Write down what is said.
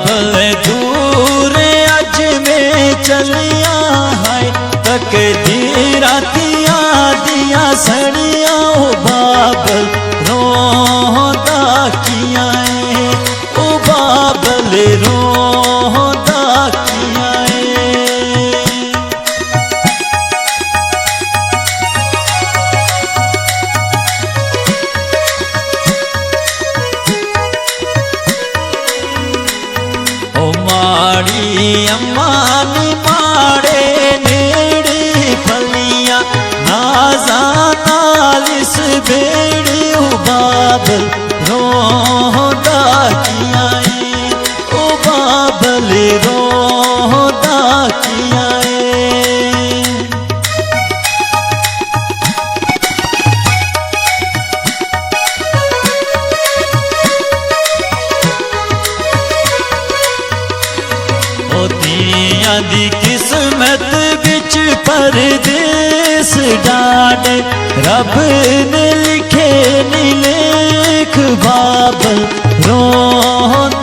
बाबल दूर अज में चलिया है तकदीरा दिया दिया सड़िया ओ बाबल रोंदा किया है ओ बाबल रोंदा किया है। माड़ी अम्मा नी माड़े नेड़ी फलिया नाजा नालिस बेड़ी ओ बाबल रोंदा किया है ओ बाबल रोंदा किया है। दी किस्मत बिच परदेस डाडे रब ने लिखे नी लेख बाबल रोंदा